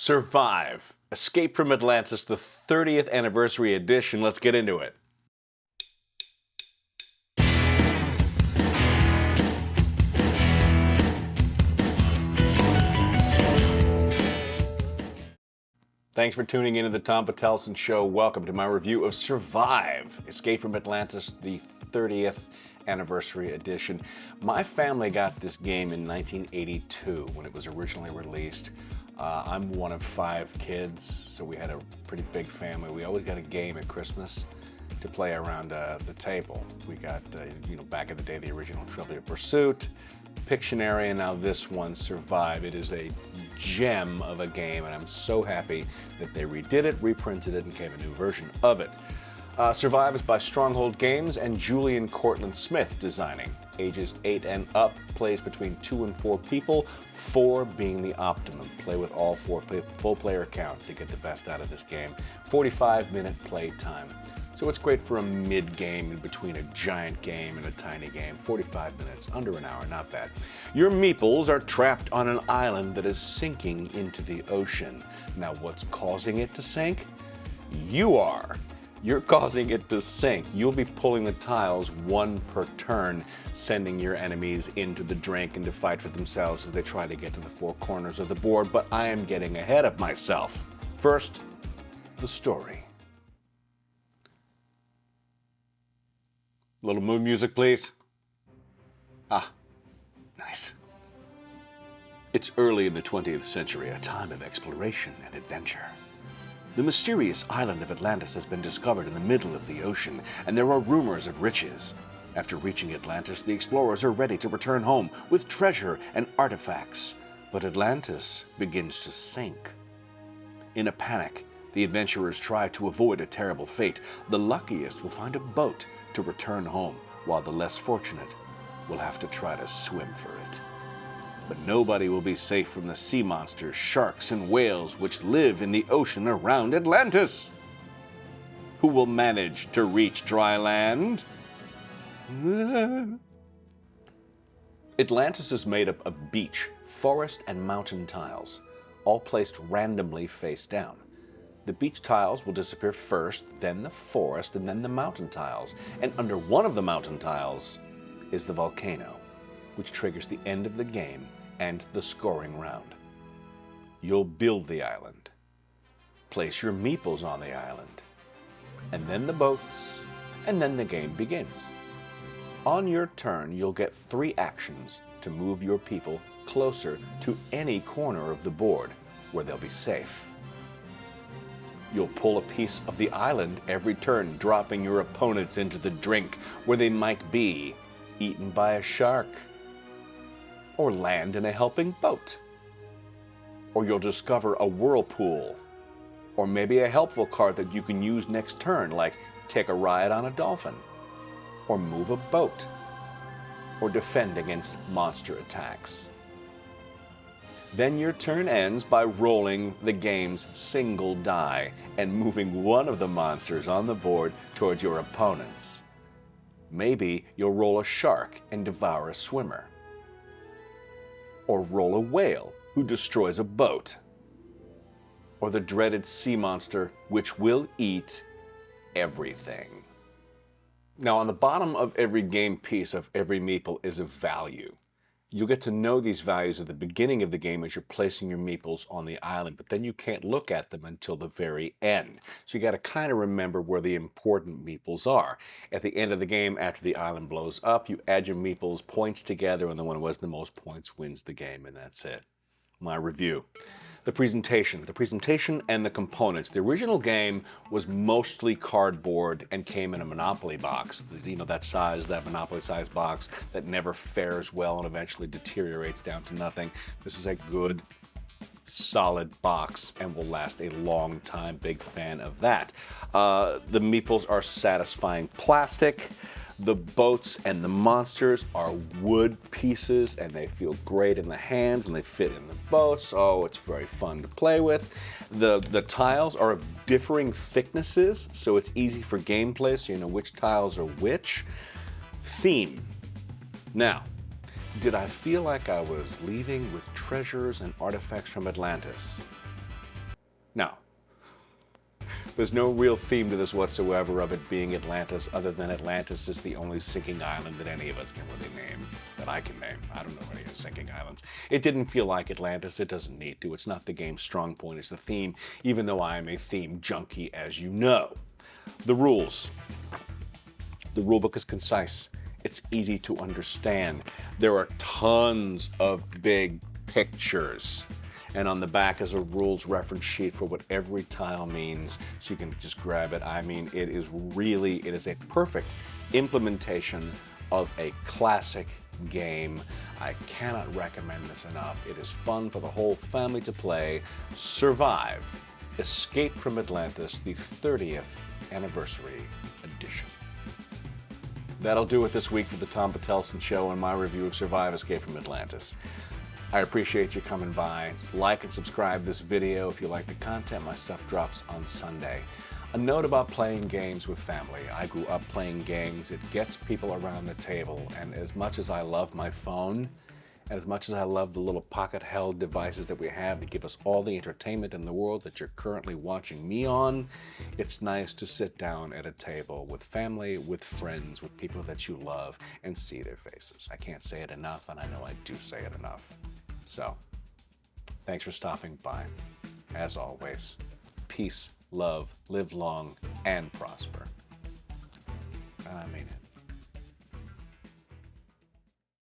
Survive. Escape from Atlantis, the 30th anniversary edition. Let's get into it. Thanks for tuning in to the Tom Patelson Show. Welcome to my review of Survive. Escape from Atlantis, the 30th anniversary edition. My family got this game in 1982 when it was originally released. I'm one of 5 kids, so we had a pretty big family. We always got a game at Christmas to play around the table. We got, back in the day, the original Trivial Pursuit, Pictionary, and now this one, Survive. It is a gem of a game, and I'm so happy that they redid it, reprinted it, and came a new version of it. Survive is by Stronghold Games and Julian Cortland Smith designing. Ages 8 and up, plays between 2 and 4 people, 4 being the optimum. Play with all 4, full player count to get the best out of this game. 45-minute play time. So it's great for a mid-game in between a giant game and a tiny game. 45 minutes, under an hour, not bad. Your meeples are trapped on an island that is sinking into the ocean. Now what's causing it to sink? You are. You're causing it to sink. You'll be pulling the tiles 1 per turn, sending your enemies into the drink and to fight for themselves as they try to get to the 4 corners of the board, but I am getting ahead of myself. First, the story. A little mood music, please. Ah, nice. It's early in the 20th century, a time of exploration and adventure. The mysterious island of Atlantis has been discovered in the middle of the ocean, and there are rumors of riches. After reaching Atlantis, the explorers are ready to return home with treasure and artifacts. But Atlantis begins to sink. In a panic, the adventurers try to avoid a terrible fate. The luckiest will find a boat to return home, while the less fortunate will have to try to swim for it. But nobody will be safe from the sea monsters, sharks, and whales which live in the ocean around Atlantis. Who will manage to reach dry land? Atlantis is made up of beach, forest, and mountain tiles, all placed randomly face down. The beach tiles will disappear first, then the forest, and then the mountain tiles. And under one of the mountain tiles is the volcano, which triggers the end of the game and the scoring round. You'll build the island, place your meeples on the island, and then the boats, and then the game begins. On your turn, you'll get 3 actions to move your people closer to any corner of the board where they'll be safe. You'll pull a piece of the island every turn, dropping your opponents into the drink where they might be eaten by a shark, or land in a helping boat. Or you'll discover a whirlpool, or maybe a helpful card that you can use next turn, like take a ride on a dolphin, or move a boat, or defend against monster attacks. Then your turn ends by rolling the game's single die and moving one of the monsters on the board towards your opponents. Maybe you'll roll a shark and devour a swimmer. Or roll a whale who destroys a boat. Or the dreaded sea monster which will eat everything. Now on the bottom of every game piece of every meeple is a value. You'll get to know these values at the beginning of the game as you're placing your meeples on the island, but then you can't look at them until the very end. So you got to kind of remember where the important meeples are. At the end of the game, after the island blows up, you add your meeples points together, and the one who has the most points wins the game, and that's it. My review. The presentation and the components. The original game was mostly cardboard and came in a Monopoly box. That size, that Monopoly size box that never fares well and eventually deteriorates down to nothing. This is a good, solid box and will last a long time. Big fan of that. The meeples are satisfying plastic. The boats and the monsters are wood pieces, and they feel great in the hands, and they fit in the boats. Oh, it's very fun to play with. The tiles are of differing thicknesses, so it's easy for gameplay, so you know which tiles are which. Theme. Now, did I feel like I was leaving with treasures and artifacts from Atlantis? No. There's no real theme to this whatsoever of it being Atlantis, other than Atlantis is the only sinking island that any of us can really name, that I can name. I don't know any other sinking islands. It didn't feel like Atlantis. It doesn't need to. It's not the game's strong point. It's the theme, even though I am a theme junkie, as you know. The rules. The rulebook is concise. It's easy to understand. There are tons of big pictures. And on the back is a rules reference sheet for what every tile means, so you can just grab it. I mean, it is a perfect implementation of a classic game. I cannot recommend this enough. It is fun for the whole family to play. Survive, Escape from Atlantis, the 30th anniversary edition. That'll do it this week for the Tom Patelson Show and my review of Survive, Escape from Atlantis. I appreciate you coming by. Like and subscribe this video if you like the content. My stuff drops on Sunday. A note about playing games with family. I grew up playing games. It gets people around the table. And as much as I love my phone, and as much as I love the little pocket-held devices that we have that give us all the entertainment in the world that you're currently watching me on, it's nice to sit down at a table with family, with friends, with people that you love, and see their faces. I can't say it enough, and I know I do say it enough. So, thanks for stopping by. As always, peace, love, live long, and prosper. And I mean it.